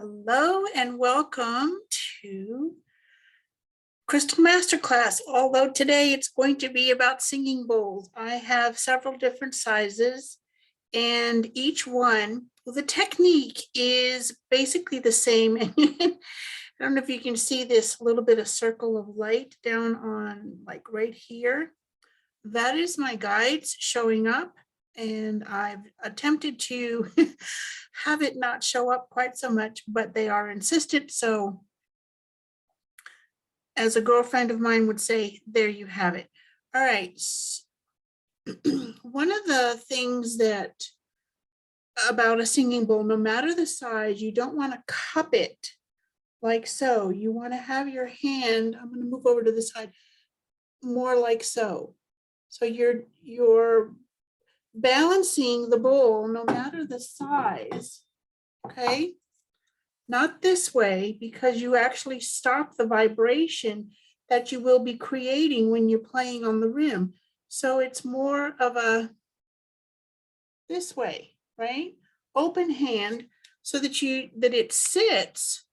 Hello and welcome to Crystal Masterclass. Although today it's going to be about singing bowls. I have several different sizes and each one, well, the technique is basically the same. I don't know if you can see this little bit of circle of light down on like right here. That is my guides showing up. And I've attempted to have it not show up quite so much, but they are insistent. So as a girlfriend of mine would say, there you have it. All right. One of the things that about a singing bowl, no matter the size, you don't want to cup it like so. You want to have your hand, I'm going to move over to the side, more like so. So you're balancing the bowl no matter the size, okay? Not this way, because you actually stop the vibration that you will be creating when you're playing on the rim. So it's more of a this way, right? Open hand so that it sits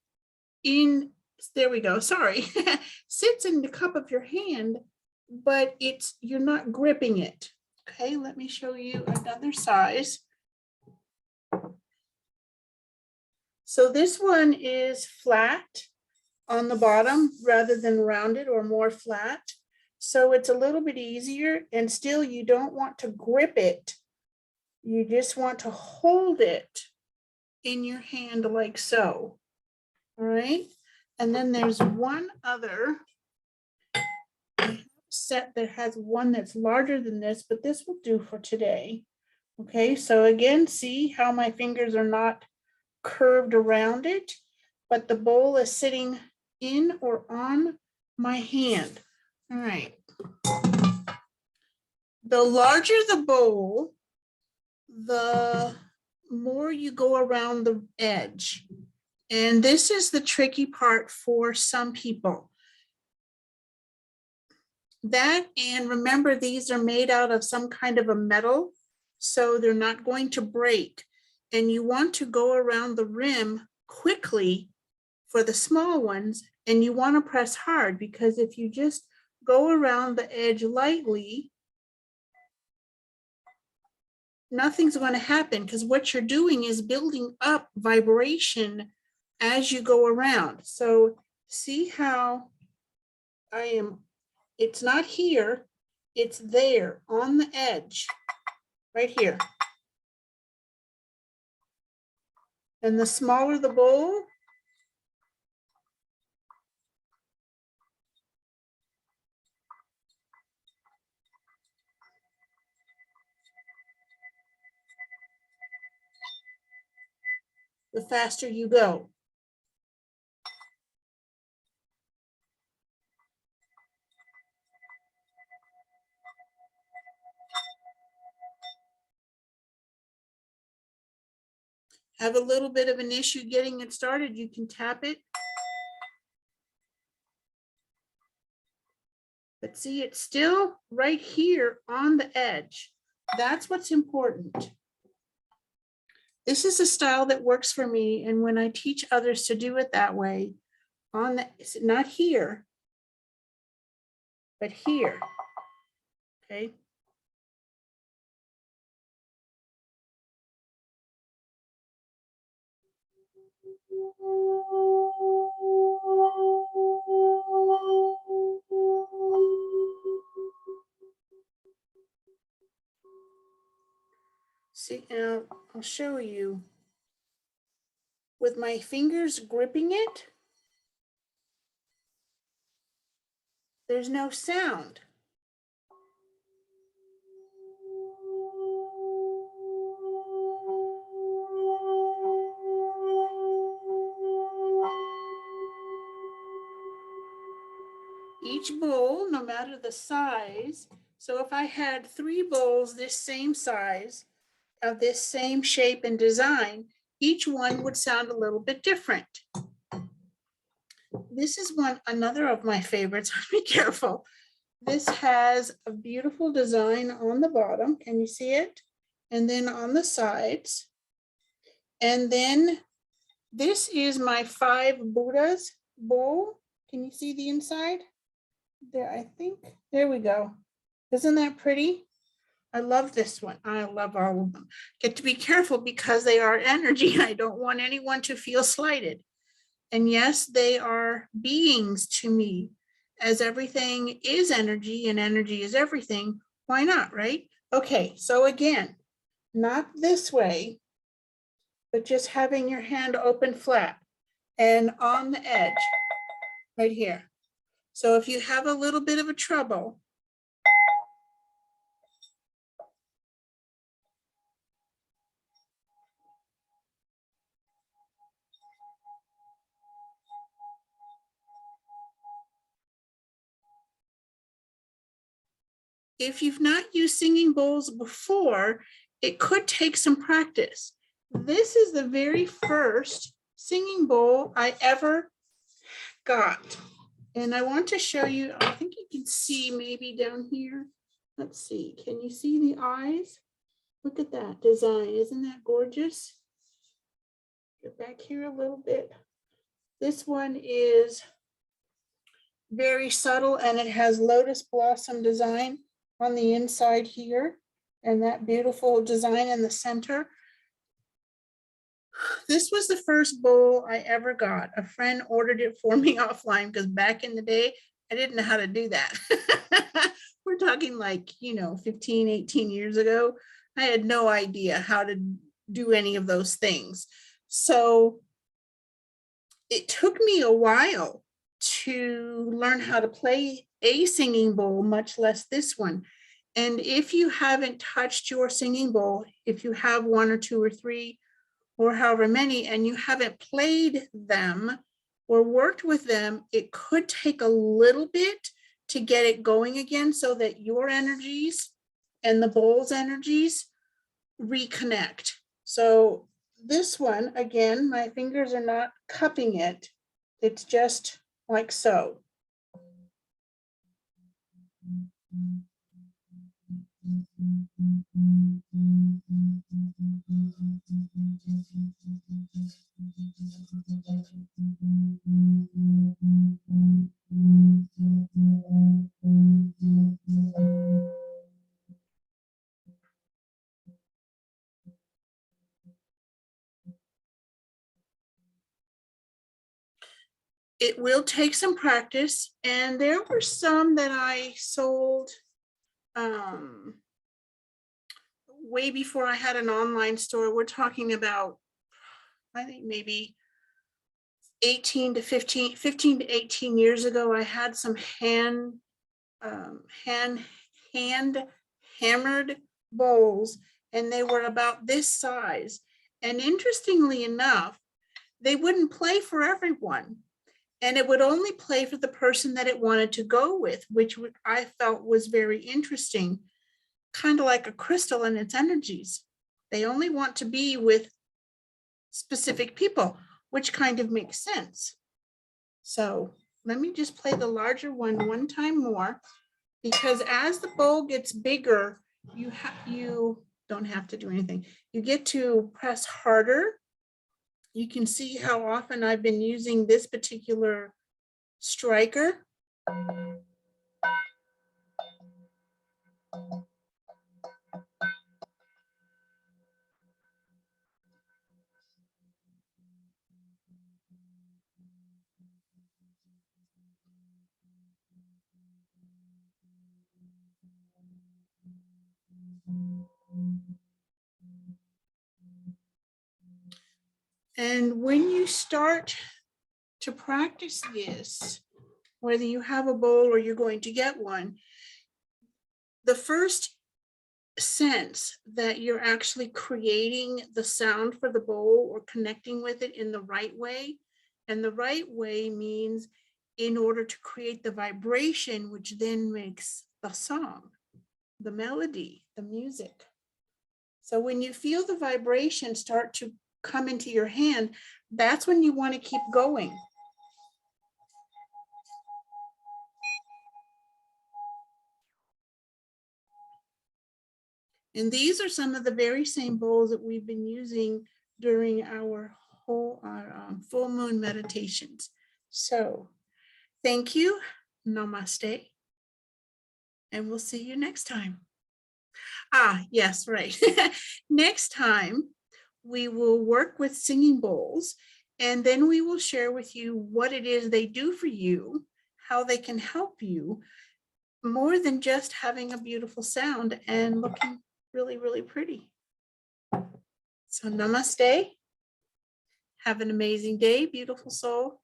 in, there we go, sorry, sits in the cup of your hand, but you're not gripping it. Okay, let me show you another size. So this one is flat on the bottom rather than rounded or more flat. So it's a little bit easier, and still you don't want to grip it. You just want to hold it in your hand like so. All right. And then there's one other set that has one that's larger than this, but this will do for today. Okay, so again, see how my fingers are not curved around it, but the bowl is sitting in or on my hand. All right. The larger the bowl, the more you go around the edge. And this is the tricky part for some people. That, and remember, these are made out of some kind of a metal, so they're not going to break. And you want to go around the rim quickly for the small ones, and you want to press hard, because if you just go around the edge lightly, nothing's going to happen, because what you're doing is building up vibration as you go around. So see how it's not here, it's there on the edge, right here. And the smaller the bowl, the faster you go. Have a little bit of an issue getting it started, you can tap it. But see, it's still right here on the edge. That's what's important. This is a style that works for me, and when I teach others to do it that way, not here, but here, okay? See, now I'll show you. With my fingers gripping it, there's no sound. Each bowl, no matter the size, so if I had 3 bowls this same size, of this same shape and design, each one would sound a little bit different. This is another of my favorites. Be careful. This has a beautiful design on the bottom. Can you see it? And then on the sides. And then This is my 5 Buddhas bowl. Can you see the inside? There, I think. There we go. Isn't that pretty? I love this one. I love all of them. Get to be careful because they are energy. I don't want anyone to feel slighted. And yes, they are beings to me. As everything is energy and energy is everything, why not, right? Okay, so again, not this way, but just having your hand open flat and on the edge right here. So if you have a little bit of a trouble, if you've not used singing bowls before, it could take some practice. This is the very first singing bowl I ever got. And I want to show you, I think you can see maybe down here. Let's see, can you see the eyes? Look at that design, isn't that gorgeous? Get back here a little bit. This one is very subtle and it has lotus blossom design on the inside here and that beautiful design in the center. This was the first bowl I ever got. A friend ordered it for me offline because back in the day, I didn't know how to do that. We're talking like, 15, 18 years ago. I had no idea how to do any of those things. So it took me a while to learn how to play a singing bowl, much less this one. And if you haven't touched your singing bowl, if you have 1 or 2 or 3 or however many, and you haven't played them or worked with them, it could take a little bit to get it going again so that your energies and the bowl's energies reconnect. So this one, again, my fingers are not cupping it. It's just like so. It will take some practice, and there were some that I sold way before I had an online store. We're talking about, I think maybe 15 to 18 years ago. I had some hand hammered bowls, and they were about this size. And interestingly enough, they wouldn't play for everyone. And it would only play for the person that it wanted to go with, which I felt was very interesting, kind of like a crystal and its energies. They only want to be with specific people, which kind of makes sense. So let me just play the larger one time more, because as the bowl gets bigger, you don't have to do anything. You get to press harder. You can see how often I've been using this particular striker. And when you start to practice this, whether you have a bowl or you're going to get one, the first sense that you're actually creating the sound for the bowl or connecting with it in the right way. And the right way means in order to create the vibration, which then makes the song, the melody, the music. So when you feel the vibration start to come into your hand, that's when you want to keep going. And these are some of the very same bowls that we've been using during our full moon meditations. So thank you. Namaste. And we'll see you next time. Yes, right. Next time, we will work with singing bowls, and then we will share with you what it is they do for you, how they can help you, more than just having a beautiful sound and looking really, really pretty. So namaste. Have an amazing day, beautiful soul.